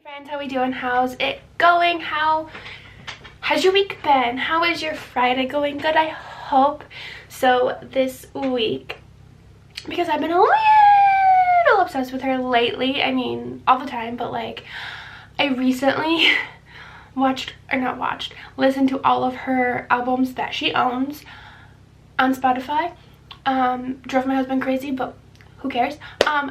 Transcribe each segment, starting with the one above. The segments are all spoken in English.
Friends, how we doing? How's it going? How has your week been? How is your Friday going? Good, I hope. So this week, because I've been a little obsessed with her lately, I mean all the time, but like I recently listened to all of her albums that she owns on Spotify. Drove my husband crazy, but who cares?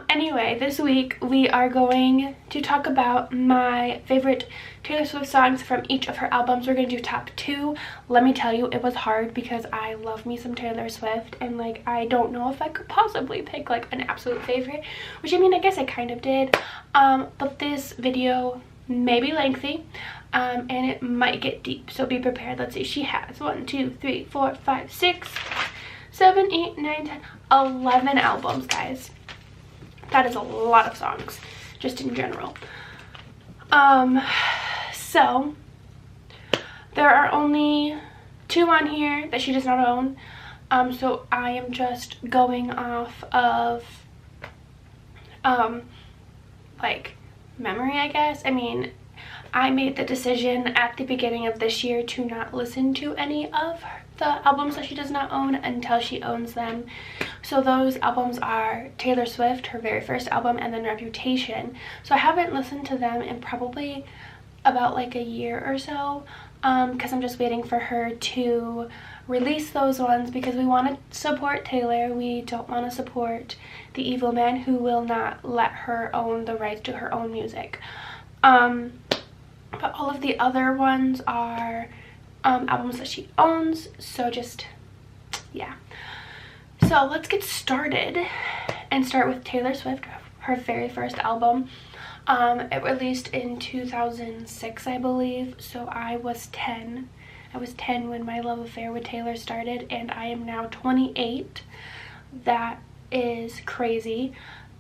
Anyway, this week we are going to talk about my favorite Taylor Swift songs from each of her albums. We're going to do top 2. Let me tell you, it was hard because I love me some Taylor Swift, and like I don't know if I could possibly pick like an absolute favorite, which I mean I guess I kind of did. But this video may be lengthy, and it might get deep, so be prepared. Let's see, she has 1, 2, 3, 4, 5, 6, 7, 8, 9, 10, 11 albums, guys. That is a lot of songs, just in general. So there are only 2 on here that she does not own. So I am just going off of like memory, I guess. I mean, I made the decision at the beginning of this year to not listen to any of the albums that she does not own until she owns them. So those albums are Taylor Swift, her very first album, and then Reputation. So I haven't listened to them in probably about like a year or so, because I'm just waiting for her to release those ones, because we want to support Taylor. We don't want to support the evil man who will not let her own the rights to her own music. But all of the other ones are albums that she owns, so just yeah. So let's get started and start with Taylor Swift, her very first album. It released in 2006, I believe, so I was 10. I was 10 when my love affair with Taylor started, and I am now 28. That is crazy.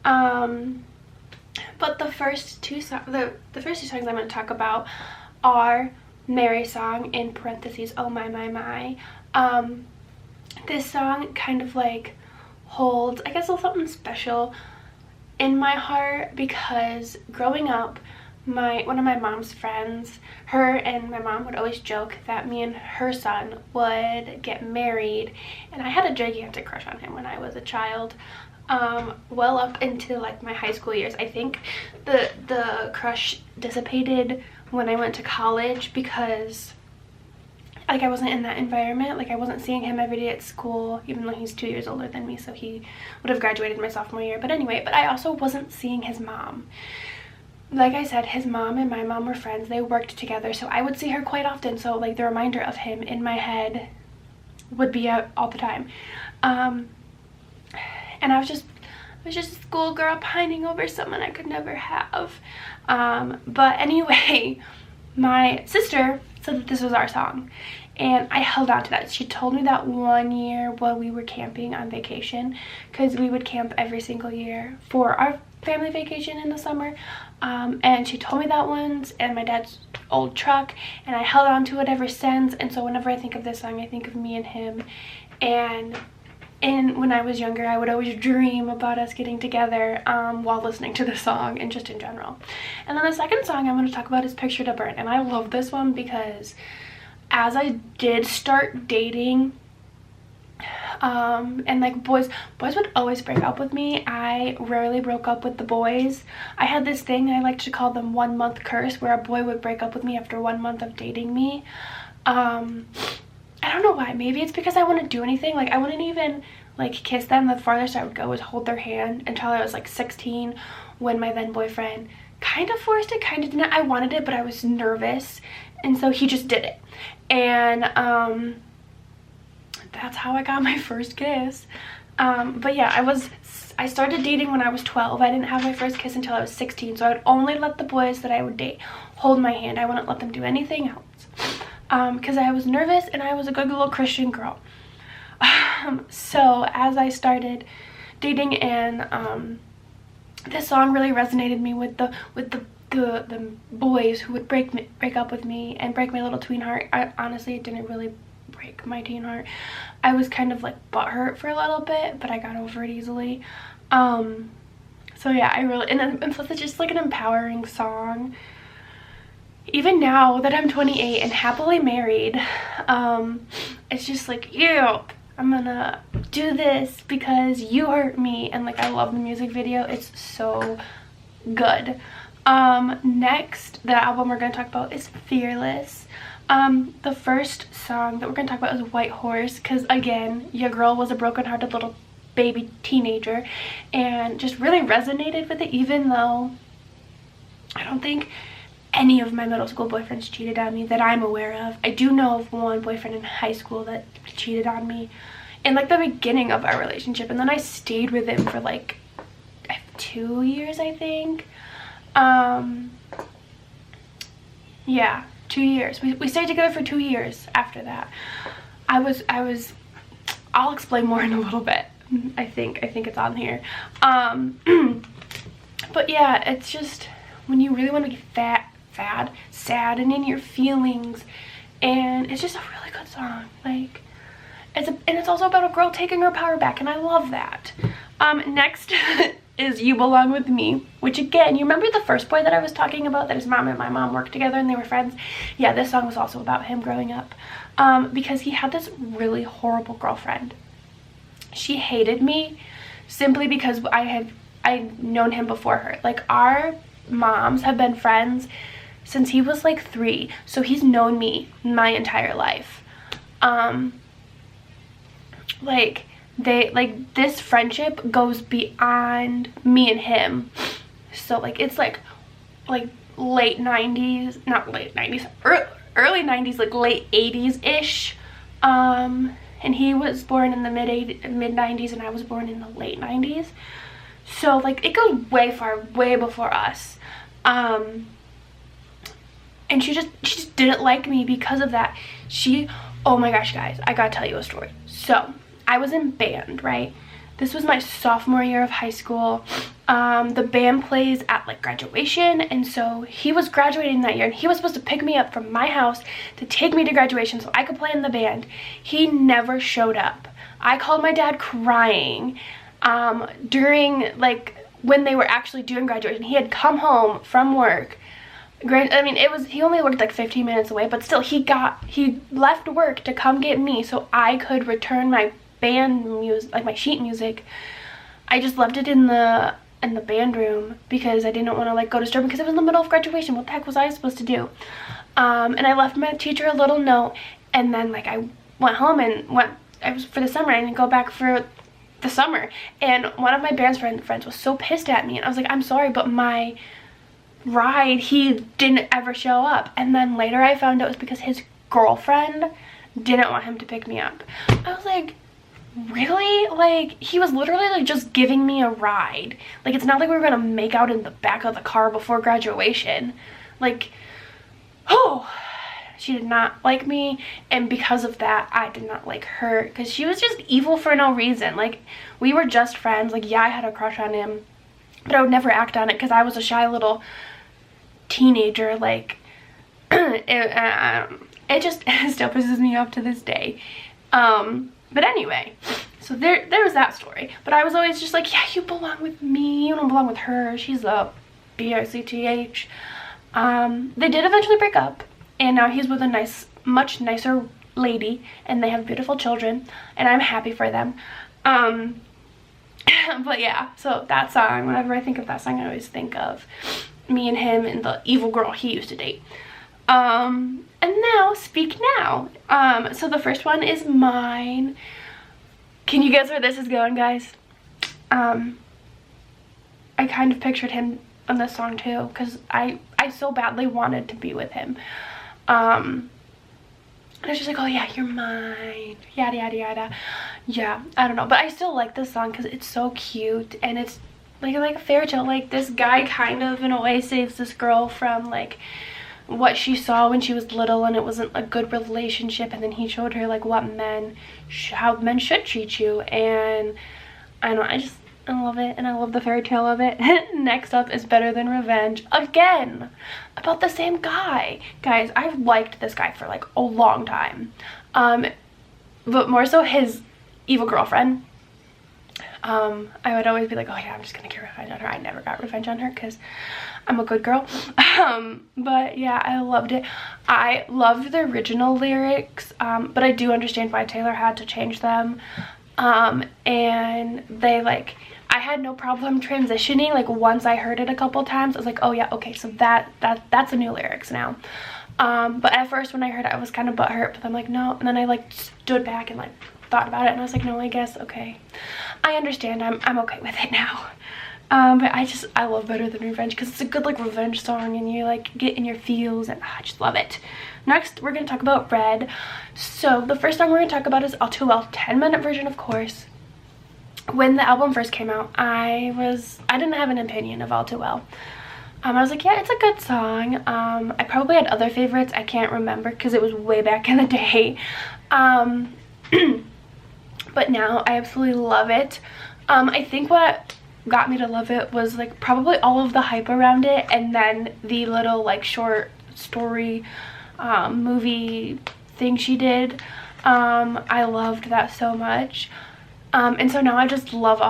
But the first two songs I'm going to talk about are Mary Song, in parentheses, Oh My My My. This song kind of like holds, I guess, a little something special in my heart, because growing up, one of my mom's friends, her and my mom would always joke that me and her son would get married, and I had a gigantic crush on him when I was a child. Well up into like my high school years. I think the crush dissipated when I went to college, because like I wasn't in that environment. Like I wasn't seeing him every day at school, even though he's 2 years older than me, so he would have graduated my sophomore year. But anyway, but I also wasn't seeing his mom. Like I said, his mom and my mom were friends. They worked together, so I would see her quite often. So like the reminder of him in my head would be out all the time. And I was just a schoolgirl pining over someone I could never have. But anyway, my sister said that this was our song, and I held on to that. She told me that one year while we were camping on vacation, because we would camp every single year for our family vacation in the summer. And she told me that once, and my dad's old truck, and I held on to it ever since. And so whenever I think of this song, I think of me and him. And when I was younger, I would always dream about us getting together while listening to the song, and just in general. And then the second song I'm going to talk about is Picture to Burn. And I love this one because as I did start dating, and like boys would always break up with me. I rarely broke up with the boys. I had this thing, I like to call them 1 month curse, where a boy would break up with me after 1 month of dating me. I don't know why. Maybe it's because I wouldn't do anything. Like I wouldn't even like kiss them. The farthest I would go was hold their hand until I was like 16, when my then boyfriend kind of forced it, kind of didn't. I wanted it, but I was nervous, and so he just did it. And that's how I got my first kiss. But yeah, I started dating when I was 12. I didn't have my first kiss until I was 16, so I would only let the boys that I would date hold my hand. I wouldn't let them do anything else. Because I was nervous, and I was a good little Christian girl. So as I started dating, and this song really resonated me with the boys who would break up with me and break my little tween heart. Honestly, it didn't really break my teen heart. I was kind of like butthurt for a little bit, but I got over it easily. So yeah, I really, and plus it's just like an empowering song. even now that I'm 28 and happily married, it's just like, ew, I'm gonna do this because you hurt me. And like, I love the music video. It's so good. Next, the album we're gonna talk about is Fearless. The first song that we're gonna talk about is White Horse, because again, your girl was a broken-hearted little baby teenager and just really resonated with it, even though I don't think any of my middle school boyfriends cheated on me that I'm aware of. I do know of one boyfriend in high school that cheated on me in like the beginning of our relationship, and then I stayed with him for like 2 years, I think. Yeah, 2 years. We stayed together for 2 years after that. I'll explain more in a little bit. I think it's on here. But yeah, it's just when you really want to be sad and in your feelings, and it's just a really good song. Like, it's also about a girl taking her power back, and I love that. Next is You Belong With Me, which again, you remember the first boy that I was talking about, that his mom and my mom worked together and they were friends? Yeah, this song was also about him growing up, because he had this really horrible girlfriend. She hated me simply because I'd known him before her. Like, our moms have been friends since he was like 3, so he's known me my entire life. This friendship goes beyond me and him. So like, it's like late 90s, not late 90s, early 90s, like late 80s ish. And he was born in the mid 90s and I was born in the late 90s. So like, it goes way far, way before us. And she just didn't like me because of that. Oh my gosh, guys, I gotta tell you a story. So I was in band, right? This was my sophomore year of high school. The band plays at like graduation, and so he was graduating that year, and he was supposed to pick me up from my house to take me to graduation so I could play in the band. He never showed up. I called my dad crying during like when they were actually doing graduation. He had come home from work. I mean, he only worked like 15 minutes away, but still, he left work to come get me so I could return my band music, like my sheet music. I just left it in the band room because I didn't want to like go disturb him, because it was in the middle of graduation. What the heck was I supposed to do? And I left my teacher a little note, and then like I went home and I was for the summer. I didn't go back for the summer, and one of my band's friends was so pissed at me, and I was like, I'm sorry, but my ride, he didn't ever show up. And then later I found out it was because his girlfriend didn't want him to pick me up. I was like, really? Like, he was literally like just giving me a ride. Like, it's not like we were gonna make out in the back of the car before graduation. Like, oh, she did not like me, and because of that I did not like her, because she was just evil for no reason. Like, we were just friends. Like, yeah, I had a crush on him, but I would never act on it because I was a shy little teenager. Like, it just still pisses me off to this day. But anyway, so there was that story. But I was always just like, yeah, you belong with me, you don't belong with her, she's a BRCTH. They did eventually break up, and now he's with a much nicer lady, and they have beautiful children, and I'm happy for them. But yeah, so that song, whenever I think of that song, I always think of me and him and the evil girl he used to date. And now, Speak Now. So the first one is mine. Can you guess where this is going, guys? I kind of pictured him on this song too, because I so badly wanted to be with him. And I was just like, oh yeah, you're mine, yada yada yada. Yeah, I don't know, but I still like this song because it's so cute, and it's like a fairy tale. Like, this guy kind of in a way saves this girl from like what she saw when she was little, and it wasn't a good relationship, and then he showed her like how men should treat you. And I don't know, I love it, and I love the fairy tale of it. Next up is Better Than Revenge, again about the same guy. Guys, I've liked this guy for like a long time, but more so his evil girlfriend. I would always be like, oh yeah, I'm just gonna get revenge on her. I never got revenge on her because I'm a good girl. But yeah, I loved it. I loved the original lyrics, but I do understand why Taylor had to change them. And they like, I had no problem transitioning. Like once I heard it a couple times, I was like, oh yeah, okay, so that's the new lyrics now. But at first when I heard it, I was kind of butthurt, but I'm like, no. And then I like stood back and like thought about it, and I was like, no, I guess, okay, I understand. I'm okay with it now. But I love Better Than Revenge because it's a good like revenge song, and you like get in your feels, and I just love it. Next, we're gonna talk about Red. So the first song we're gonna talk about is All Too Well, 10-minute version, of course. When the album first came out, I didn't have an opinion of All Too Well. I was like, yeah, it's a good song. I probably had other favorites. I can't remember because it was way back in the day. But now I absolutely love it. I think what got me to love it was like probably all of the hype around it, and then the little like short story movie thing she did. I loved that so much. And so now I just love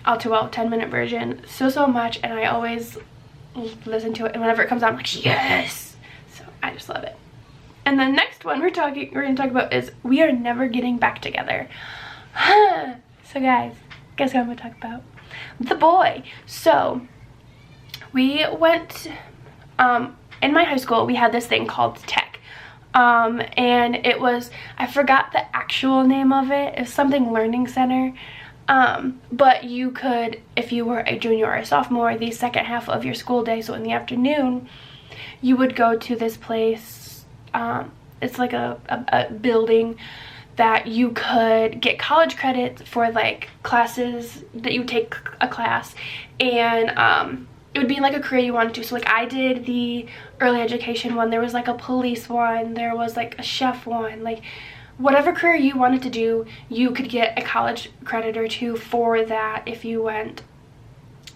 All Too Well 10-minute version so much, and I always listen to it, and whenever it comes out I'm like, yes. So I just love it. And the next one we're gonna talk about is We Are Never Getting Back Together. So guys, guess what I'm gonna talk about? The Boy. So we went in my high school, we had this thing called tech, and it was, I forgot the actual name of it. It was something learning center, but you could, if you were a junior or a sophomore, the second half of your school day, so in the afternoon, you would go to this place. It's like a building that you could get college credits for, like classes that you take a class, and it would be like a career you wanted to. So like I did the early education one, there was like a police one, there was like a chef one, like whatever career you wanted to do, you could get a college credit or two for that if you went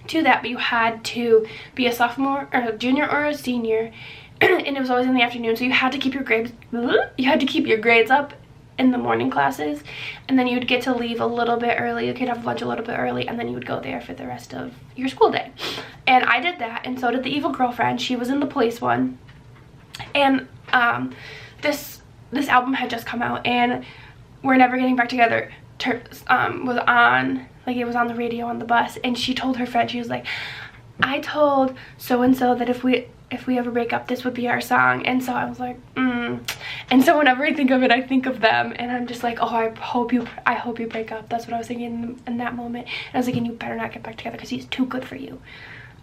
to that. But you had to be a sophomore or a junior or a senior, and it was always in the afternoon, so you had to keep your grades up in the morning classes, and then you'd get to leave a little bit early. You could have lunch a little bit early, and then you would go there for the rest of your school day. And I did that, and so did the evil girlfriend. She was in the police one. And this album had just come out, and We're Never Getting Back Together was on, like it was on the radio on the bus, and she told her friend, she was like, I told so and so that if we ever break up, this would be our song. And so I was like, And so whenever I think of it, I think of them, and I'm just like, oh, I hope you break up. That's what I was thinking in that moment. And I was thinking, you better not get back together because he's too good for you.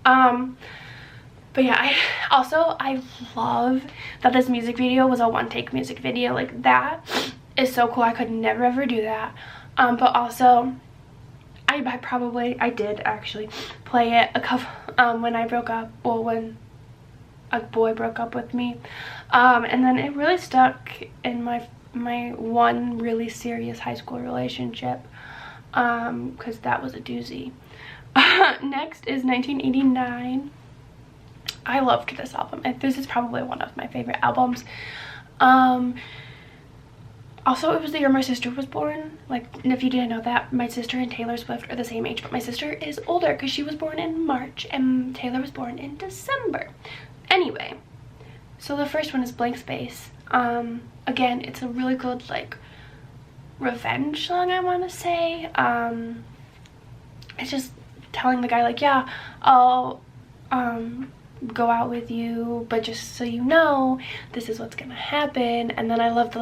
But yeah, I love that this music video was a one-take music video. Like that is so cool. I could never ever do that. But also I did actually play it a couple when I broke up, well, when a boy broke up with me, and then it really stuck in my one really serious high school relationship, because that was a doozy. Next is 1989. I loved this album. This is probably one of my favorite albums. Also, it was the year my sister was born. Like, and if you didn't know that, my sister and Taylor Swift are the same age, but my sister is older because she was born in March and Taylor was born in December. Anyway, so the first one is Blank Space. Again, it's a really good like revenge song, I want to say. It's just telling the guy like, yeah, I'll go out with you, but just so you know, this is what's gonna happen. And then I love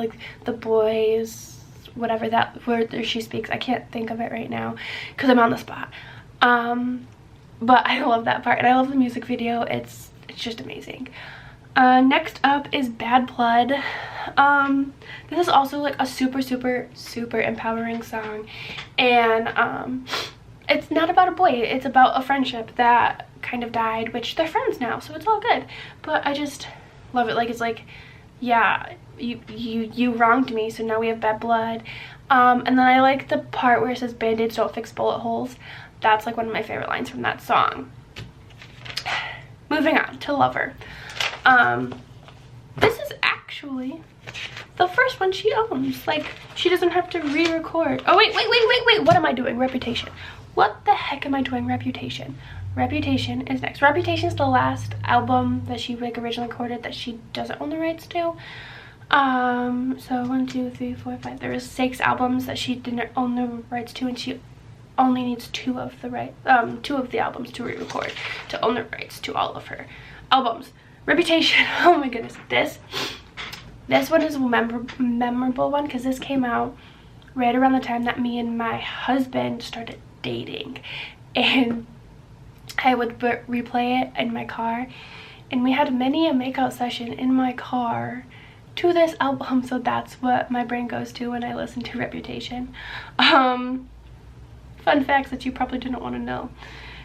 the boys, whatever that word she speaks, I can't think of it right now because I'm on the spot. But I love that part, and I love the music video. It's just amazing. Next up is Bad Blood. This is also like a super empowering song, and it's not about a boy, it's about a friendship that kind of died, which they're friends now, so it's all good. But I just love it. Like, it's like, yeah, you wronged me, so now we have bad blood. And then I like the part where it says band-aids don't fix bullet holes. That's like one of my favorite lines from that song. Moving on to Lover. This is actually the first one she owns. Like, she doesn't have to re-record. Oh, wait. What am I doing? Reputation. What the heck am I doing? Reputation. Reputation is next. Reputation is the last album that she like originally recorded that she doesn't own the rights to. So 1, 2, 3, 4, 5. There is 6 albums that she didn't own the rights to, and she only needs 2 of the albums to re-record to own the rights to all of her albums. Reputation. Oh my goodness. This one is a memorable one because this came out right around the time that me and my husband started dating, and I would replay it in my car, and we had many a makeout session in my car to this album. So that's what my brain goes to when I listen to Reputation. Fun facts that you probably didn't want to know.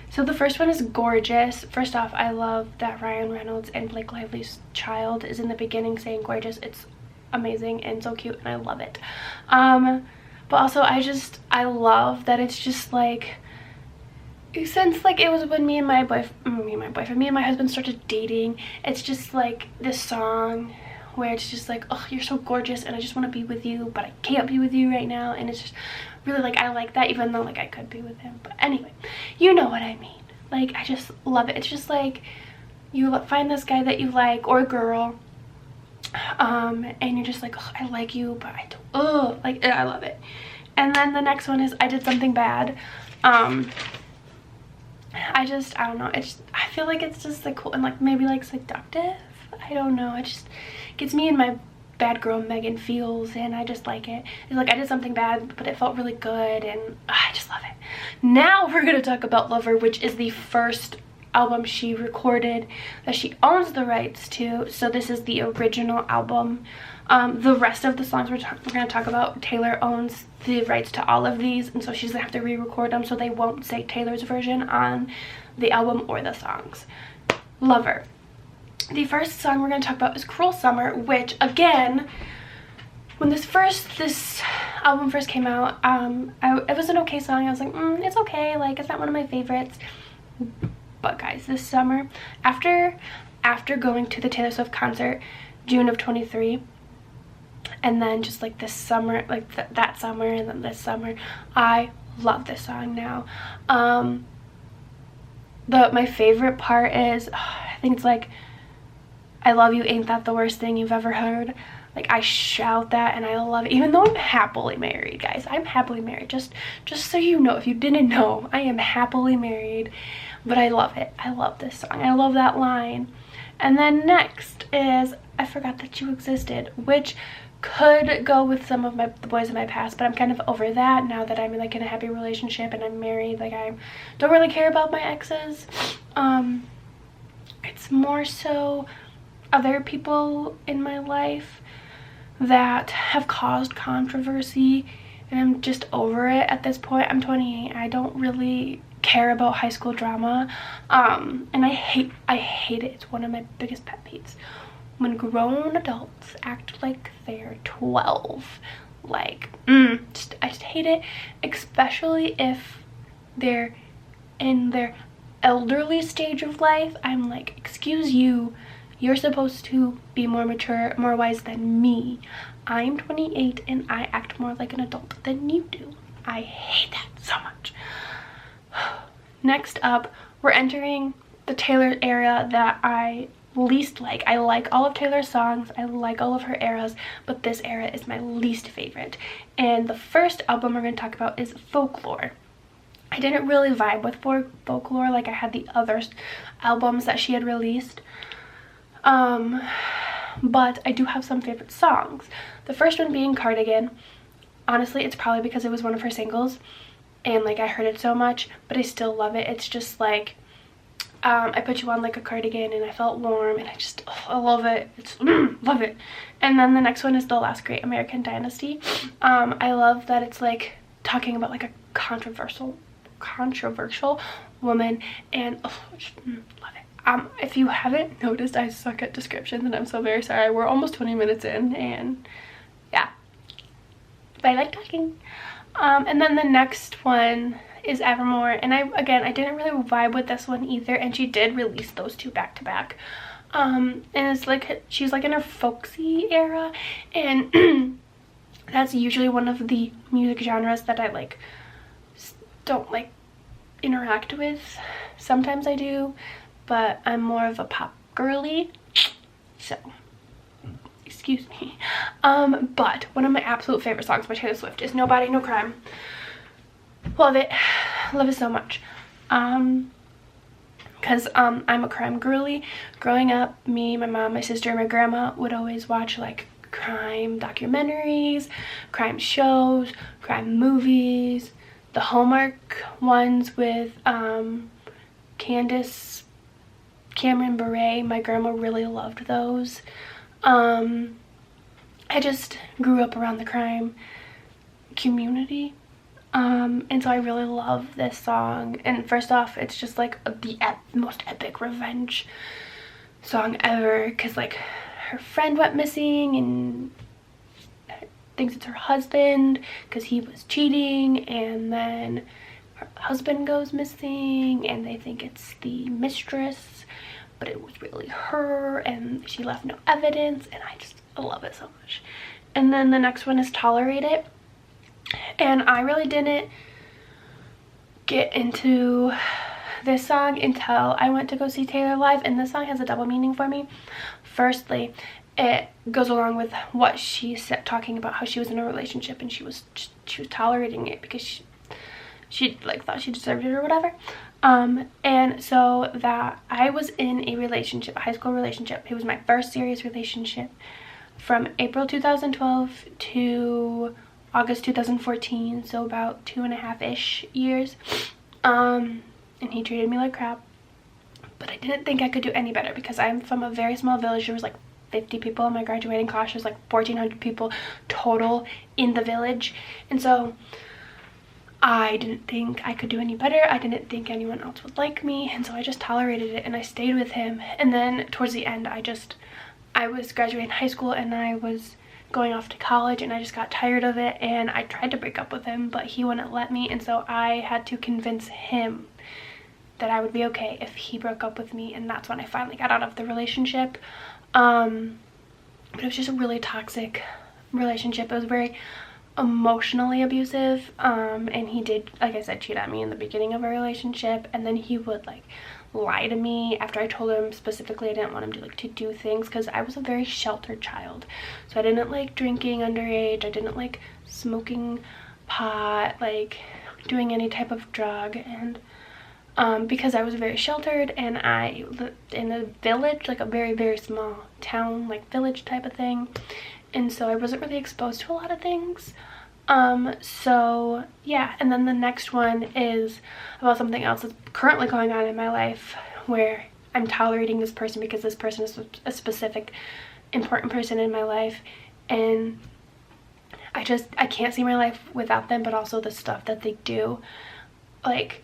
So the first one is gorgeous. First off, I love that Ryan Reynolds and Blake Lively's child is in the beginning saying gorgeous. It's amazing and so cute, and I love it. But also I love that it's just like, since like it was when me and my husband started dating, it's just like this song where it's just like, oh, you're so gorgeous and I just want to be with you, but I can't be with you right now. And it's just really like, I like that, even though like I could be with him. But anyway, you know what I mean. Like, I just love it. It's just like you find this guy that you like, or girl, and you're just like, oh, I like you, but I don't, like, I love it. And then the next one is I Did Something Bad. I don't know, I feel like it's just like cool and like maybe like seductive. I don't know, it just gets me in my bad girl Megan feels, and I just like it. It's like I did something bad, but it felt really good, and I just love it. Now we're gonna talk about Lover, which is the first album she recorded that she owns the rights to. So this is the original album. The rest of the songs we're going to talk about, Taylor owns the rights to all of these, and so she's going to have to re-record them, so they won't say Taylor's version on the album or the songs. Lover. The first song we're going to talk about is Cruel Summer, which, again, when this album first came out, it was an okay song. I was like, it's okay, like, it's not one of my favorites. But guys, this summer, after going to the Taylor Swift concert, June of 23, and then just like this summer, like that summer and then this summer, I love this song now. My favorite part is, I think it's like, I love you, ain't that the worst thing you've ever heard. Like, I shout that and I love it, even though I'm happily married, guys. I'm happily married, just so you know, if you didn't know, I am happily married. But I love it. I love this song. I love that line. And then next is I Forgot That You Existed, which could go with some of the boys in my past, but I'm kind of over that now that I'm like in a happy relationship and I'm married. Like, I don't really care about my exes. It's more so other people in my life that have caused controversy, and I'm just over it at this point. I'm 28. I don't really care about high school drama, and I hate it. It's one of my biggest pet peeves when grown adults act like they're 12. Like, I just hate it, especially if they're in their elderly stage of life. I'm like, excuse you, you're supposed to be more mature, more wise than me. I'm 28 and I act more like an adult than you do. I hate that so much. Next up, we're entering the Taylor era that I least like. I like all of Taylor's songs, I like all of her eras, but this era is my least favorite. And the first album we're going to talk about is Folklore. I didn't really vibe with Folklore like I had the other albums that she had released. But I do have some favorite songs. The first one being Cardigan. Honestly, it's probably because it was one of her singles and like I heard it so much, but I still love it. It's just like, I put you on like a cardigan and I felt warm, and I love it. It's love it. And then the next one is The Last Great American Dynasty. I love that it's like talking about like a controversial woman, and just love it. If you haven't noticed, I suck at descriptions and I'm so very sorry. We're almost 20 minutes in, and yeah, but I like talking. And then the next one is Evermore, and I didn't really vibe with this one either, and she did release those two back to back. And it's like she's like in her folksy era, and that's usually one of the music genres that I like don't like interact with. Sometimes I do, but I'm more of a pop girly, so excuse me. But one of my absolute favorite songs by Taylor Swift is Nobody No Crime. Love it, love it so much. Because I'm a crime girly. Growing up, me, my mom, my sister, and my grandma would always watch like crime documentaries, crime shows, crime movies, the Hallmark ones with Candace Cameron Bure. My grandma really loved those. I just grew up around the crime community. And so I really love this song. And first off, it's just like the most epic revenge song ever, because like her friend went missing and thinks it's her husband because he was cheating, and then her husband goes missing and they think it's the mistress, but it was really her, and she left no evidence, and I love it so much. And then the next one is Tolerate It. And I really didn't get into this song until I went to go see Taylor live, and this song has a double meaning for me. Firstly, it goes along with what she said, talking about how she was in a relationship and she was tolerating it because she like thought she deserved it or whatever. And so that I was in a relationship, a high school relationship. It was my first serious relationship from April 2012 to August 2014, so about 2.5-ish years. And he treated me like crap, but I didn't think I could do any better because I'm from a very small village. There was like 50 people in my graduating class. There's like 1,400 people total in the village, and so I didn't think I could do any better. I didn't think anyone else would like me, and so I just tolerated it and I stayed with him. And then towards the end, I was graduating high school and I was going off to college, and I just got tired of it, and I tried to break up with him, but he wouldn't let me, and so I had to convince him that I would be okay if he broke up with me. And that's when I finally got out of the relationship. But it was just a really toxic relationship. It was very emotionally abusive, and he did, like I said, cheat on me in the beginning of our relationship, and then he would like lie to me after I told him specifically I didn't want him to do things, because I was a very sheltered child, so I didn't like drinking underage, I didn't like smoking pot, like doing any type of drug, and because I was very sheltered and I lived in a village, like a very, very small town, like village type of thing, and so I wasn't really exposed to a lot of things. So yeah. And then the next one is about something else that's currently going on in my life, where I'm tolerating this person because this person is a specific important person in my life, and I can't see my life without them, but also the stuff that they do, like,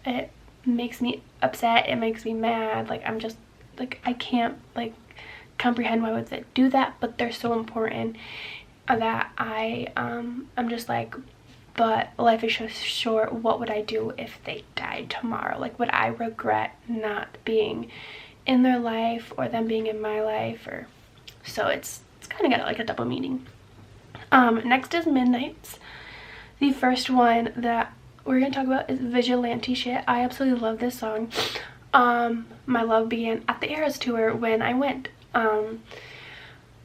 it makes me upset, it makes me mad, like I'm just like, I can't like comprehend why would they do that, but they're so important that I'm just like, but life is so short. What would I do if they died tomorrow? Like, would I regret not being in their life or them being in my life? Or so it's kind of got like a double meaning. Next is Midnights. The first one that we're gonna talk about is Vigilante Shit. I absolutely love this song. My love began at the Eras tour when I went.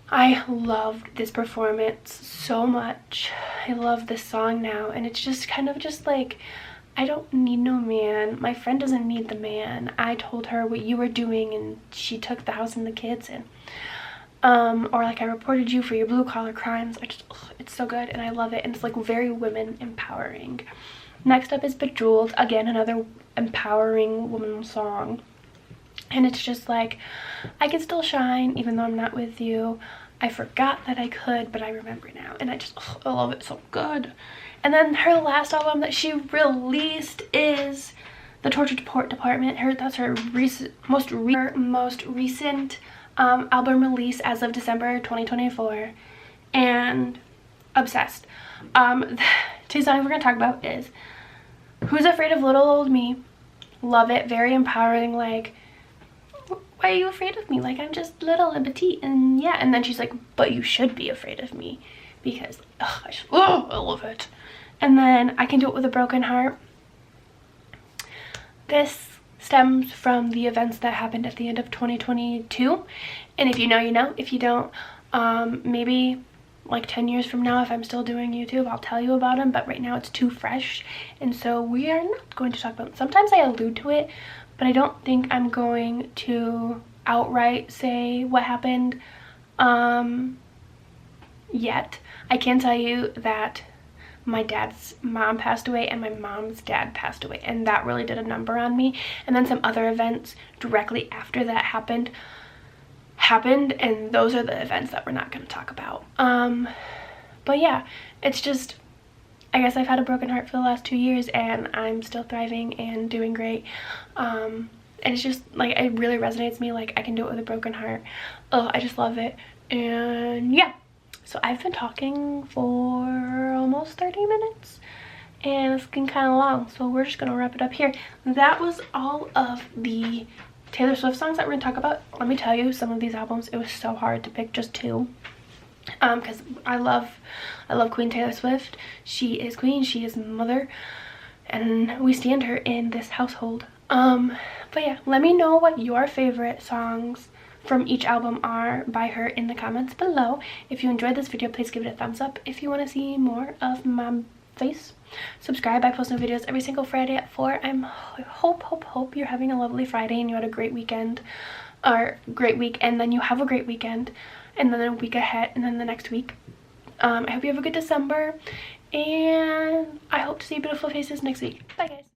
I loved this performance so much. I love this song now, and it's just kind of just like, I don't need no man. My friend doesn't need the man. I told her what you were doing and she took the house and the kids, and or like, I reported you for your blue collar crimes. It's so good and I love it, and it's like very women empowering. Next up is Bejeweled, again another empowering woman song. And it's just like, I can still shine even though I'm not with you. I forgot that I could, but I remember now. And I love it so good. And then her last album that she released is The Torture Department. That's her most recent album release as of December 2024. And obsessed. Two songs we're going to talk about is Who's Afraid of Little Old Me. Love it. Very empowering. Like, why are you afraid of me? Like, I'm just little and petite, and yeah. And then she's like, but you should be afraid of me because I love it. And then I Can Do It With a Broken Heart. This stems from the events that happened at the end of 2022. And if you know, you know. If you don't, maybe like 10 years from now, if I'm still doing YouTube, I'll tell you about them. But right now it's too fresh. And so we are not going to talk about it. Sometimes I allude to it, but I don't think I'm going to outright say what happened yet. I can tell you that my dad's mom passed away and my mom's dad passed away, and that really did a number on me. And then some other events directly after that happened, and those are the events that we're not going to talk about. But yeah, it's just, I guess I've had a broken heart for the last 2 years and I'm still thriving and doing great. And it's just like, it really resonates with me. Like, I can do it with a broken heart. Oh, I just love it. And yeah, so I've been talking for almost 30 minutes and it's been kind of long, so we're just gonna wrap it up here. That was all of the Taylor Swift songs that we're gonna talk about. Let me tell you, some of these albums, it was so hard to pick just 2, because I love Queen Taylor Swift. She is queen, she is mother, and we stand her in this household. But yeah, let me know what your favorite songs from each album are by her in the comments below. If you enjoyed this video, please give it a thumbs up. If you want to see more of my face, subscribe. I post new videos every single Friday at 4. I hope you're having a lovely Friday and you had a great weekend, or great week, and then you have a great weekend, and then a week ahead, and then the next week. I hope you have a good December, and I hope to see beautiful faces next week. Bye guys.